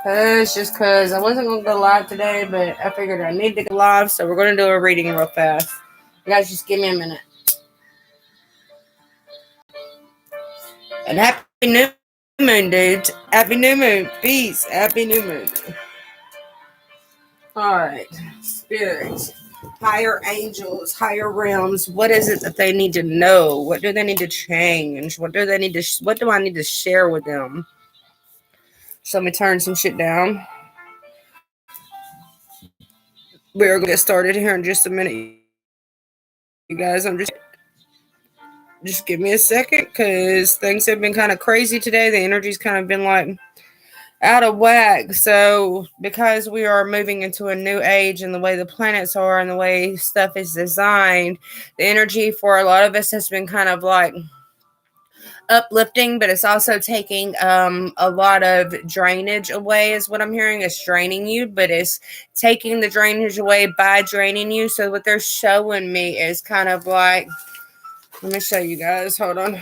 Just cause I wasn't gonna go live today, but I figured I need to go live, so we're gonna do a reading real fast. You guys, just give me a minute. And happy new moon, dudes. Happy new moon. Peace. Happy new moon. Alright. Spirits. Higher angels, higher realms. What is it that they need to know? What do they need to change? What do I need to share with them? So let me turn some shit down. We're gonna get started here in just a minute. You guys, just give me a second because things have been kind of crazy today. The energy's kind of been like out of whack. So because we are moving into a new age and the way the planets are and the way stuff is designed, the energy for a lot of us has been kind of like uplifting, but it's also taking a lot of drainage away is what I'm hearing. It's draining you, but it's taking the drainage away by draining you. So what they're showing me is kind of like, let me show you guys. Hold on.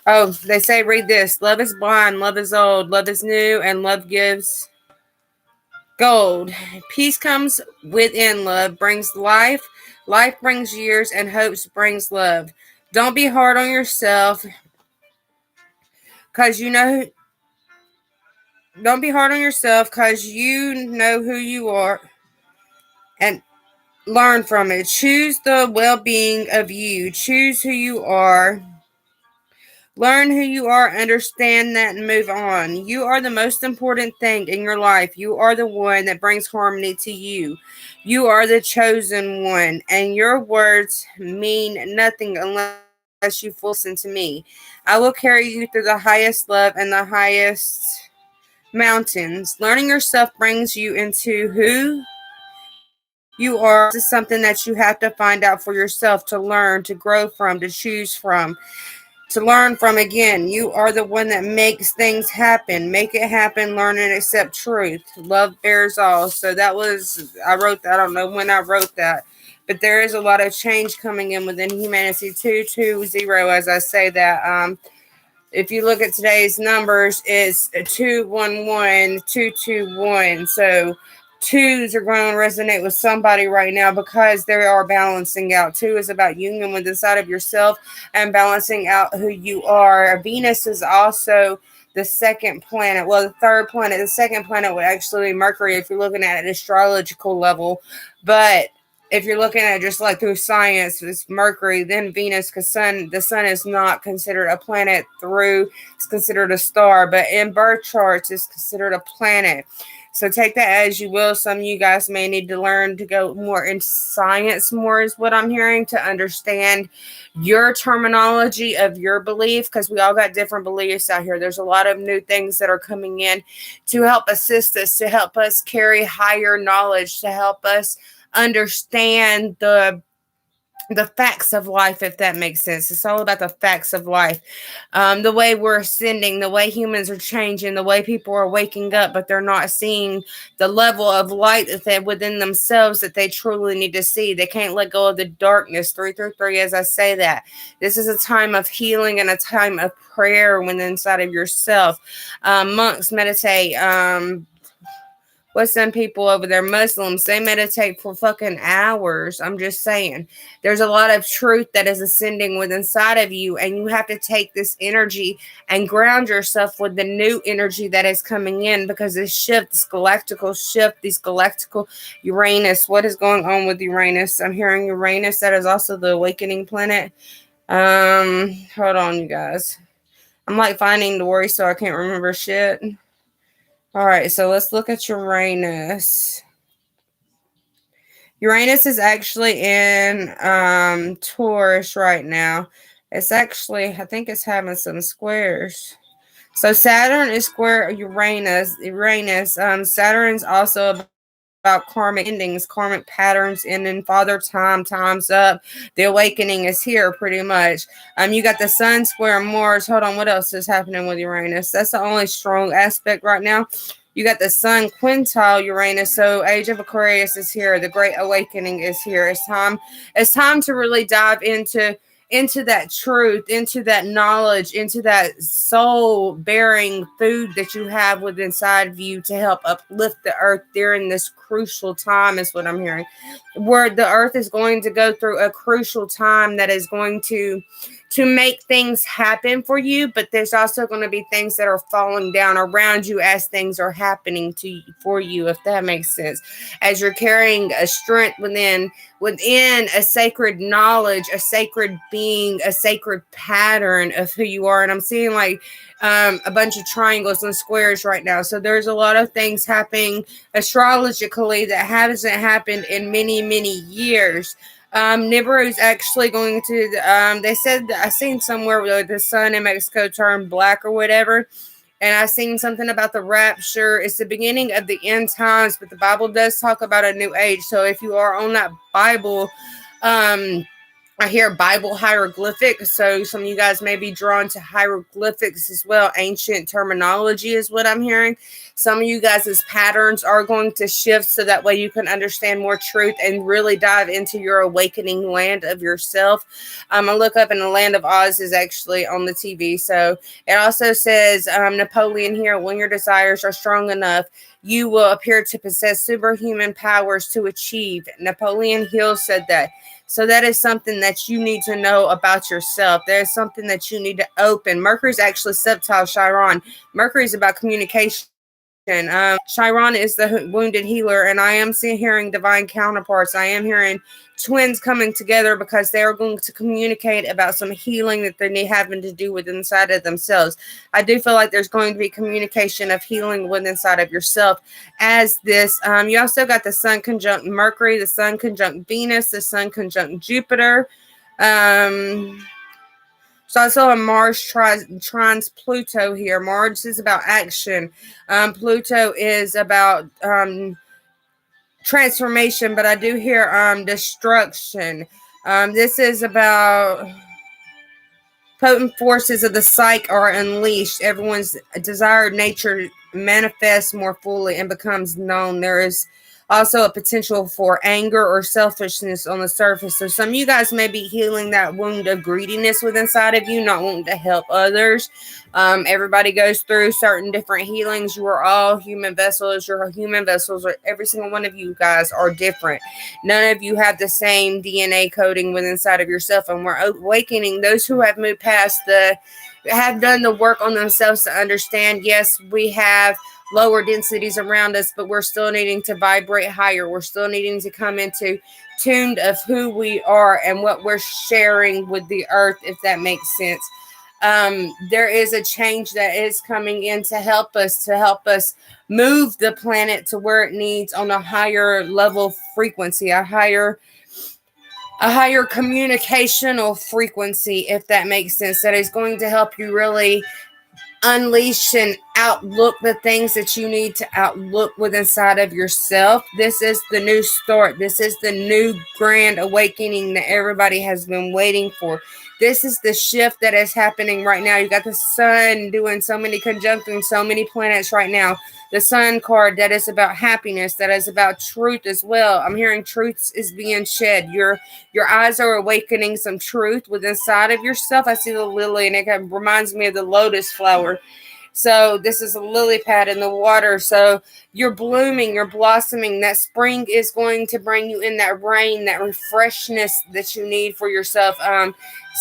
Oh, they say read this. Love is blind, love is old, love is new, and love gives gold. Peace comes within love, brings life. Life brings years, and hopes brings love. Don't be hard on yourself, because don't be hard on yourself, because you know who you are, and learn from it. Choose the well-being of you. Choose who you are. Learn who you are, understand that, and move on. You are the most important thing in your life. You are the one that brings harmony to you. You are the chosen one, and your words mean nothing unless you fully listen to me. I will carry you through the highest love and the highest mountains. Learning yourself brings you into who you are. This is something that you have to find out for yourself, to learn, to grow from, to choose from, to learn from. Again, you are the one that makes things happen. Make it happen, learn and accept truth. Love bears all. So I wrote that. I don't know when I wrote that, but there is a lot of change coming in within humanity. 220, as I say that. If you look at today's numbers, it's 211221. So twos are going to resonate with somebody right now because they are balancing out. Two is about union with inside of yourself and balancing out who you are. Venus is also the second planet. Well, the third planet. The second planet would actually be Mercury if you're looking at an astrological level. But if you're looking at it just like through science, it's Mercury, then Venus, because the sun is not considered a planet it's considered a star, but in birth charts, it's considered a planet. So take that as you will. Some of you guys may need to learn to go more into science more is what I'm hearing, to understand your terminology of your belief, because we all got different beliefs out here. There's a lot of new things that are coming in to help assist us, to help us carry higher knowledge, to help us understand the facts of life, if that makes sense. It's all about the facts of life. The way we're ascending, the way humans are changing, the way people are waking up, but they're not seeing the level of light that within themselves that they truly need to see. They can't let go of the darkness. 333, as I say that. This is a time of healing and a time of prayer within inside of yourself. Monks meditate. What's some people over there, Muslims, they meditate for fucking hours. I'm just saying. There's a lot of truth that is ascending within inside of you, and you have to take this energy and ground yourself with the new energy that is coming in, because this shift, this galactical shift, this galactical Uranus. What is going on with Uranus? I'm hearing Uranus. That is also the awakening planet. Hold on, you guys. I'm like finding the worry, so I can't remember shit. All right, so let's look at Uranus. Uranus is actually in Taurus right now. It's actually, I think it's having some squares. So Saturn is square Uranus. Saturn's also about karmic endings, karmic patterns, ending. Father time, time's up. The awakening is here, pretty much. You got the Sun square Mars. Hold on, what else is happening with Uranus? That's the only strong aspect right now. You got the Sun quintile Uranus. So Age of Aquarius is here. The Great Awakening is here. It's time to really dive into into that truth, into that knowledge, into that soul bearing food that you have within inside of you to help uplift the earth during this crucial time, is what I'm hearing. Where the earth is going to go through a crucial time that is going to make things happen for you, but there's also going to be things that are falling down around you as things are happening to you, for you, if that makes sense. As you're carrying a strength within a sacred knowledge, a sacred being, a sacred pattern of who you are. And I'm seeing like a bunch of triangles and squares right now. So there's a lot of things happening astrologically that hasn't happened in many, many years. Nibiru is actually going to, they said, I seen somewhere where the sun in Mexico turned black or whatever. And I seen something about the rapture. It's the beginning of the end times, but the Bible does talk about a new age. So if you are on that Bible, I hear Bible hieroglyphic, so some of you guys may be drawn to hieroglyphics as well. Ancient terminology is what I'm hearing. Some of you guys' patterns are going to shift so that way you can understand more truth and really dive into your awakening land of yourself. I look up and the Land of Oz is actually on the TV. So it also says, Napoleon here, when your desires are strong enough, you will appear to possess superhuman powers to achieve. Napoleon Hill said that. So that is something that you need to know about yourself. There's something that you need to open. Mercury is actually subtile Chiron. Mercury is about communication. Chiron is the wounded healer, and I am hearing divine counterparts. I am hearing twins coming together because they are going to communicate about some healing that they having to do with inside of themselves. I do feel like there's going to be communication of healing with inside of yourself as this. You also got the sun conjunct Mercury, the sun conjunct Venus, the sun conjunct Jupiter. So I saw a Mars trines Pluto here. Mars is about action. Pluto is about transformation, but I do hear destruction. This is about potent forces of the psyche are unleashed. Everyone's desired nature manifests more fully and becomes known. There is also a potential for anger or selfishness on the surface. So some of you guys may be healing that wound of greediness within inside of you, not wanting to help others. Everybody goes through certain different healings. You are all human vessels. Your human vessels are, every single one of you guys are different. None of you have the same DNA coding within inside of yourself. And we're awakening those who have moved past have done the work on themselves to understand, yes, we have lower densities around us, but we're still needing to vibrate higher. We're still needing to come into tuned of who we are and what we're sharing with the earth, if that makes sense. There is a change that is coming in to help us move the planet to where it needs on a higher level frequency, a higher communicational frequency, if that makes sense. That is going to help you really unleash and outlook the things that you need to outlook with inside of yourself. This is the new start. This is the new grand awakening that everybody has been waiting for. This is the shift that is happening right now. You got the sun doing so many conjuncting so many planets right now. The sun card, that is about happiness, that is about truth as well. I'm hearing truth is being shed. Your eyes are awakening some truth within inside of yourself. I see the lily, and it kind of reminds me of the lotus flower. So this is a lily pad in the water. So you're blooming, you're blossoming. That spring is going to bring you in that rain, that refreshness that you need for yourself.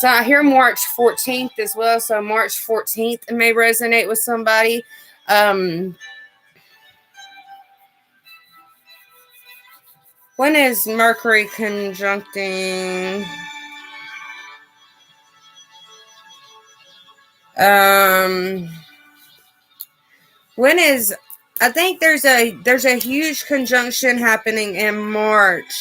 So I hear March 14th as well. So March 14th may resonate with somebody. When is Mercury conjuncting? When is, I think there's a huge conjunction happening in March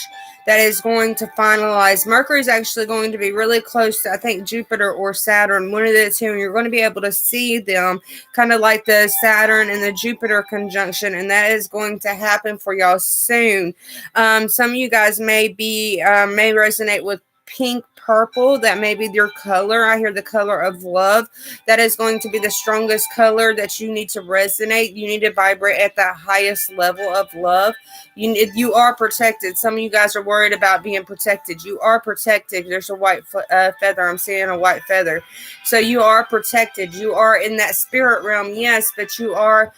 that is going to finalize. Mercury is actually going to be really close to, I think, Jupiter or Saturn, one of the two, and you're going to be able to see them, kind of like the Saturn and the Jupiter conjunction, and that is going to happen for y'all soon. Some of you guys may resonate with pink, purple. That may be your color. I hear the color of love. That is going to be the strongest color that you need to resonate. You need to vibrate at the highest level of love. You are protected. Some of you guys are worried about being protected. You are protected. There's a white feather. I'm seeing a white feather. So you are protected. You are in that spirit realm, yes, but you are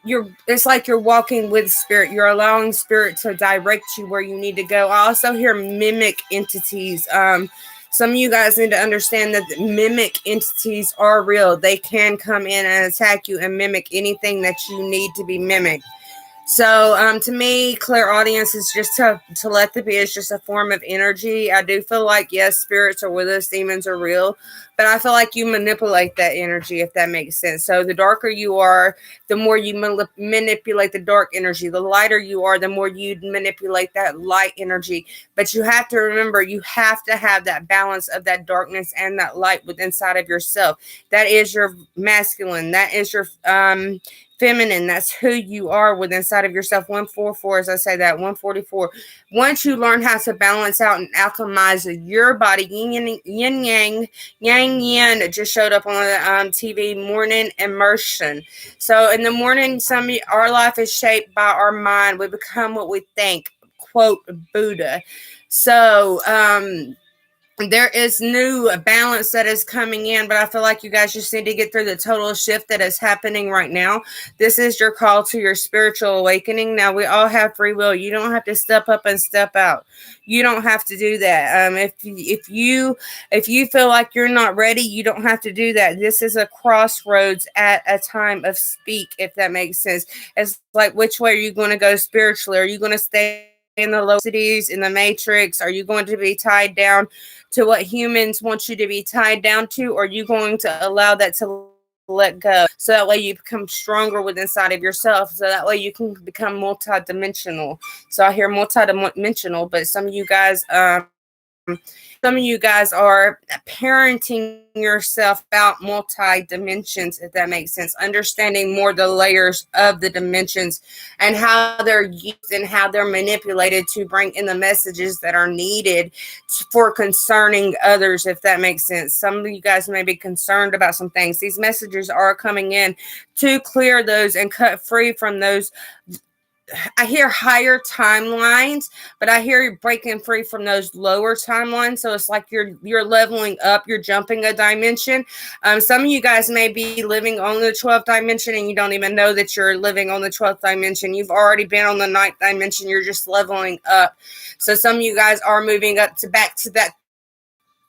you're it's like you're walking with spirit. You're allowing spirit to direct you where you need to go. I also hear mimic entities. Some of you guys need to understand that mimic entities are real. They can come in and attack you and mimic anything that you need to be mimicked. So to me, clairaudience is just telepathy is just a form of energy. I do feel like, yes, spirits are with us, demons are real, but I feel like you manipulate that energy, if that makes sense. So the darker you are, the more you manipulate the dark energy. The lighter you are, the more you manipulate that light energy. But you have to remember, you have to have that balance of that darkness and that light within inside of yourself. That is your masculine. That is your feminine. That's who you are within inside of yourself. 144, as I say that, 144. Once you learn how to balance out and alchemize your body, yin yang, yang yin, it just showed up on the TV, morning immersion. So in the morning, our life is shaped by our mind. We become what we think. Quote Buddha. So there is new balance that is coming in, but I feel like you guys just need to get through the total shift that is happening right now. This is your call to your spiritual awakening. Now, we all have free will. You don't have to step up and step out. You don't have to do that. If you feel like you're not ready, you don't have to do that. This is a crossroads at a time of speak, if that makes sense. It's like, which way are you going to go spiritually? Are you going to stay in the low cities, in the matrix? Are you going to be tied down to what humans want you to be tied down to, or are you going to allow that to let go, so that way you become stronger within inside of yourself, so that way you can become multidimensional? So I hear multidimensional, but some of you guys are parenting yourself about multi-dimensions, if that makes sense. Understanding more the layers of the dimensions and how they're used and how they're manipulated to bring in the messages that are needed for concerning others, if that makes sense. Some of you guys may be concerned about some things. These messages are coming in to clear those and cut free from those. I hear higher timelines, but I hear you're breaking free from those lower timelines. So it's like you're leveling up, you're jumping a dimension. Some of you guys may be living on the 12th dimension and you don't even know that you're living on the 12th dimension. You've already been on the 9th dimension. You're just leveling up. So some of you guys are moving up to back to that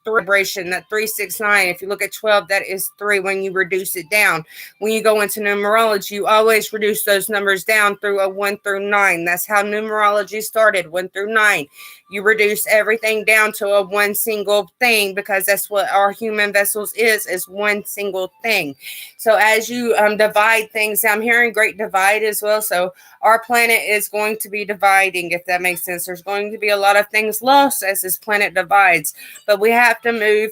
vibration, that 369. If you look at 12, that is 3 when you reduce it down. When you go into numerology, you always reduce those numbers down through a 1 through 9. That's how numerology started, 1 through 9. You reduce everything down to a one single thing, because that's what our human vessels is one single thing. So as you divide things, I'm hearing great divide as well. So our planet is going to be dividing, if that makes sense. There's going to be a lot of things lost as this planet divides, but we have to move.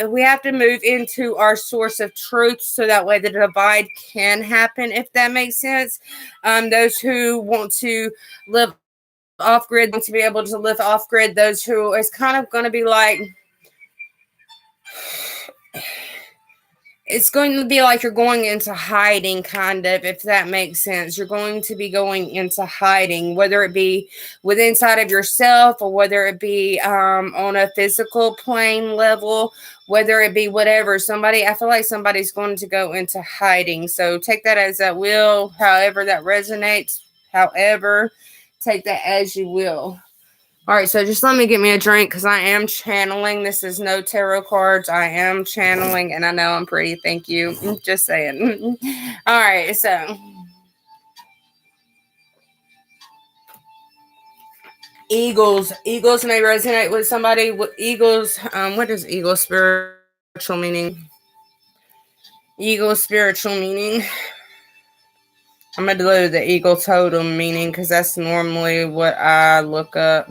We have to move into our source of truth, so that way the divide can happen, if that makes sense. Those who want to live off grid, want to be able to live off grid. Those who, it's kind of going to be like, it's going to be like you're going into hiding, kind of, if that makes sense. You're going to be going into hiding, whether it be within inside of yourself, or whether it be on a physical plane level, whether it be whatever. I feel like somebody's going to go into hiding. So take that as that will, however that resonates, however, take that as you will. All right, so just let me get me a drink, because I am channeling. This is no tarot cards. I am channeling, and I know I'm pretty. Thank you. Just saying. All right, so Eagles. Eagles may resonate with somebody. With eagles, what is eagle spiritual meaning? Eagle spiritual meaning. I'm going to do the eagle totem meaning, because that's normally what I look up.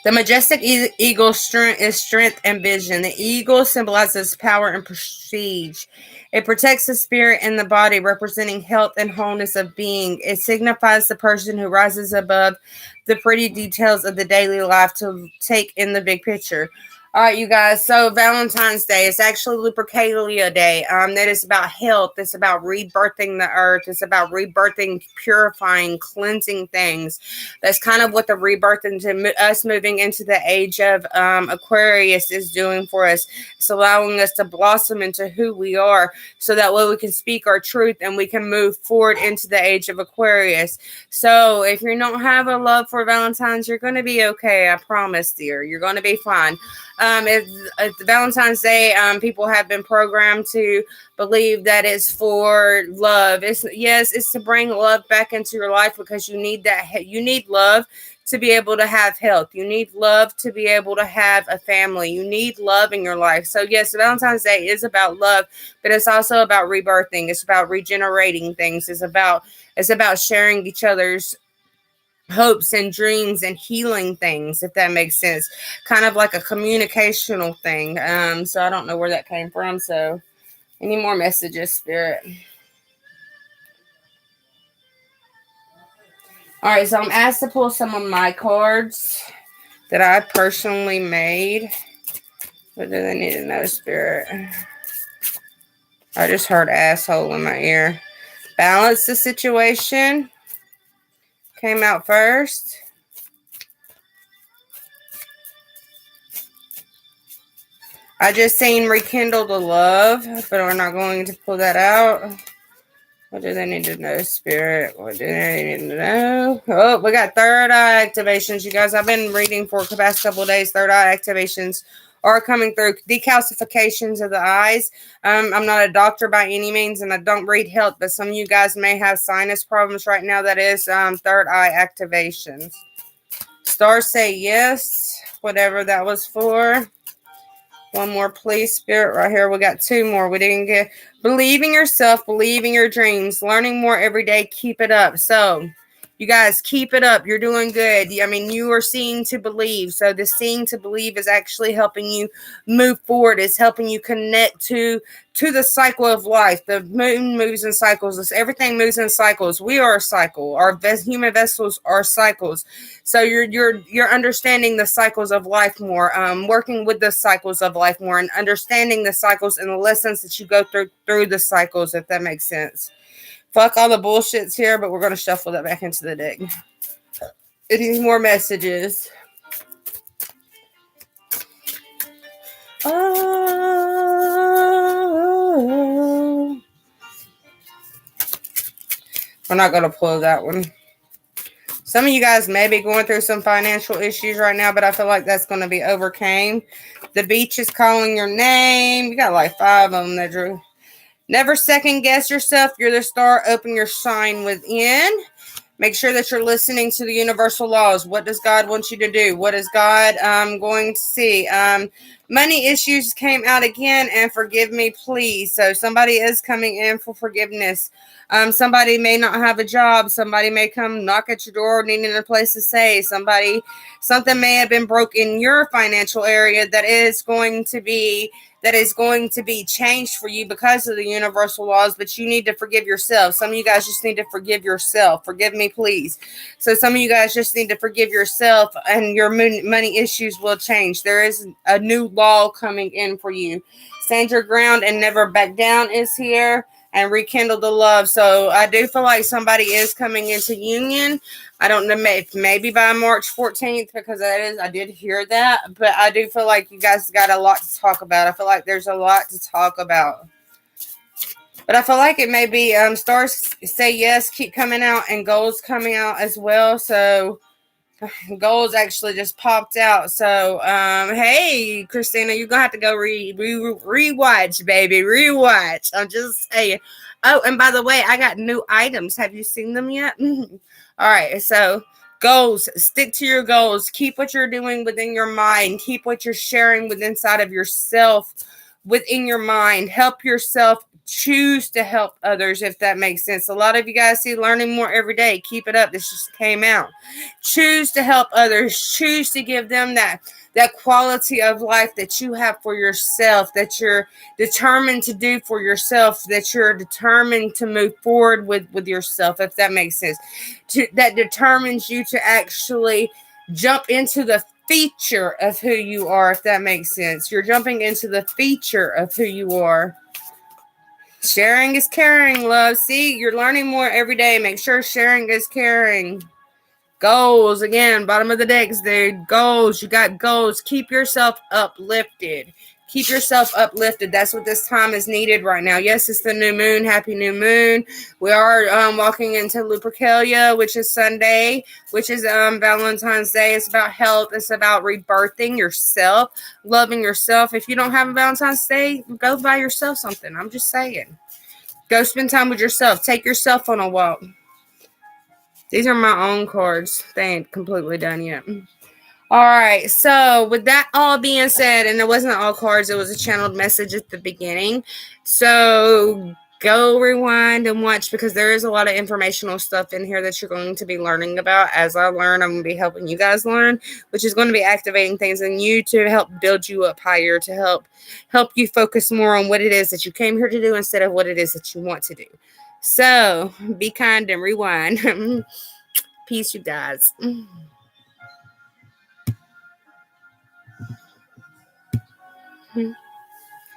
The majestic eagle is strength and vision. The eagle symbolizes power and prestige. It protects the spirit and the body, representing health and wholeness of being. It signifies the person who rises above the pretty details of the daily life to take in the big picture. All right, you guys. So Valentine's Day is actually Lupercalia Day. That is about health. It's about rebirthing the earth. It's about rebirthing, purifying, cleansing things. That's kind of what the rebirth into us moving into the age of Aquarius is doing for us. It's allowing us to blossom into who we are, so that way we can speak our truth and we can move forward into the age of Aquarius. So if you don't have a love for Valentine's, you're going to be okay. I promise, dear. You're going to be fine. It's Valentine's Day, people have been programmed to believe that it's for love. It's to bring love back into your life, because you need that. You need love to be able to have health. You need love to be able to have a family. You need love in your life. So yes, Valentine's Day is about love, but it's also about rebirthing. It's about regenerating things. It's about sharing each other's hopes and dreams and healing things, if that makes sense. Kind of like a communicational thing. So I don't know where that came from. So any more messages, Spirit? All right, so I'm asked to pull some of my cards that I personally made. What do they need to know, Spirit? I just heard asshole in my ear. Balance the situation. Came out first. I just seen rekindle the love, but we're not going to pull that out. What do they need to know, Spirit? What do they need to know? Oh, we got third eye activations. You guys, I've been reading for the past couple of days. Third eye activations are coming through. Decalcifications of the eyes. I'm not a doctor by any means, and I don't read health, but some of you guys may have sinus problems right now. That is third eye activations. Stars say yes, whatever that was for. One more, please, Spirit, right here. We got two more. We didn't get. Believe in yourself. Believe in your dreams. Learning more every day. Keep it up. So, you guys, keep it up. You're doing good. I mean, you are seeing to believe. So, the seeing to believe is actually helping you move forward. It's helping you connect to the cycle of life. The moon moves in cycles. Everything moves in cycles. We are a cycle. Our human vessels are cycles. So you're understanding the cycles of life more, working with the cycles of life more, and understanding the cycles and the lessons that you go through the cycles, if that makes sense. Fuck all the bullshits here, but we're going to shuffle that back into the deck. Any more messages? Oh. We're not going to pull that one. Some of you guys may be going through some financial issues right now, but I feel like that's going to be overcame. The beach is calling your name. You got like 5 of them that drew. Never second guess yourself. You're the star. Open your shine within. Make sure that you're listening to the universal laws. What does God want you to do? What is God going to see? Money issues came out again, and forgive me, please. So somebody is coming in for forgiveness. Somebody may not have a job. Somebody may come knock at your door needing a place to stay. Something may have been broke in your financial area that is going to be changed for you because of the universal laws, but you need to forgive yourself. Some of you guys just need to forgive yourself. Forgive me, please. So some of you guys just need to forgive yourself, and your money issues will change. There is a new law coming in for you. Stand your ground and never back down is here, and rekindle the love. So I do feel like somebody is coming into union. I don't know, maybe by March 14th, because I did hear that, but I do feel like you guys got a lot to talk about. I feel like there's a lot to talk about. But I feel like it may be stars say yes, keep coming out, and goals coming out as well. So goals actually just popped out. So hey, Christina, you're gonna have to go rewatch, baby. Rewatch. I'm just saying. Oh, and by the way, I got new items. Have you seen them yet? All right, so goals. Stick to your goals. Keep what you're doing within your mind. Keep what you're sharing with inside of yourself within your mind. Help yourself choose to help others, if that makes sense. A lot of you guys see learning more every day. Keep it up. This just came out. Choose to help others. Choose to give them that quality of life that you have for yourself, that you're determined to do for yourself, that you're determined to move forward with yourself, if that makes sense. That determines you to actually jump into the feature of who you are, if that makes sense. You're jumping into the feature of who you are. Sharing is caring, love. See, you're learning more every day. Make sure sharing is caring. Goals, again, bottom of the decks, dude. Goals. You got goals. Keep yourself uplifted. Keep yourself uplifted. That's what this time is needed right now. Yes, it's the new moon. Happy new moon. We are walking into Lupercalia, which is Sunday, which is Valentine's Day. It's about health. It's about rebirthing yourself, loving yourself. If you don't have a Valentine's Day, go buy yourself something. I'm just saying. Go spend time with yourself. Take yourself on a walk. These are my own cards. They ain't completely done yet. All right. So with that all being said, and it wasn't all cards, it was a channeled message at the beginning. So go rewind and watch, because there is a lot of informational stuff in here that you're going to be learning about. As I learn, I'm going to be helping you guys learn, which is going to be activating things in you to help build you up higher, to help you focus more on what it is that you came here to do instead of what it is that you want to do. So be kind and rewind. Peace, you guys.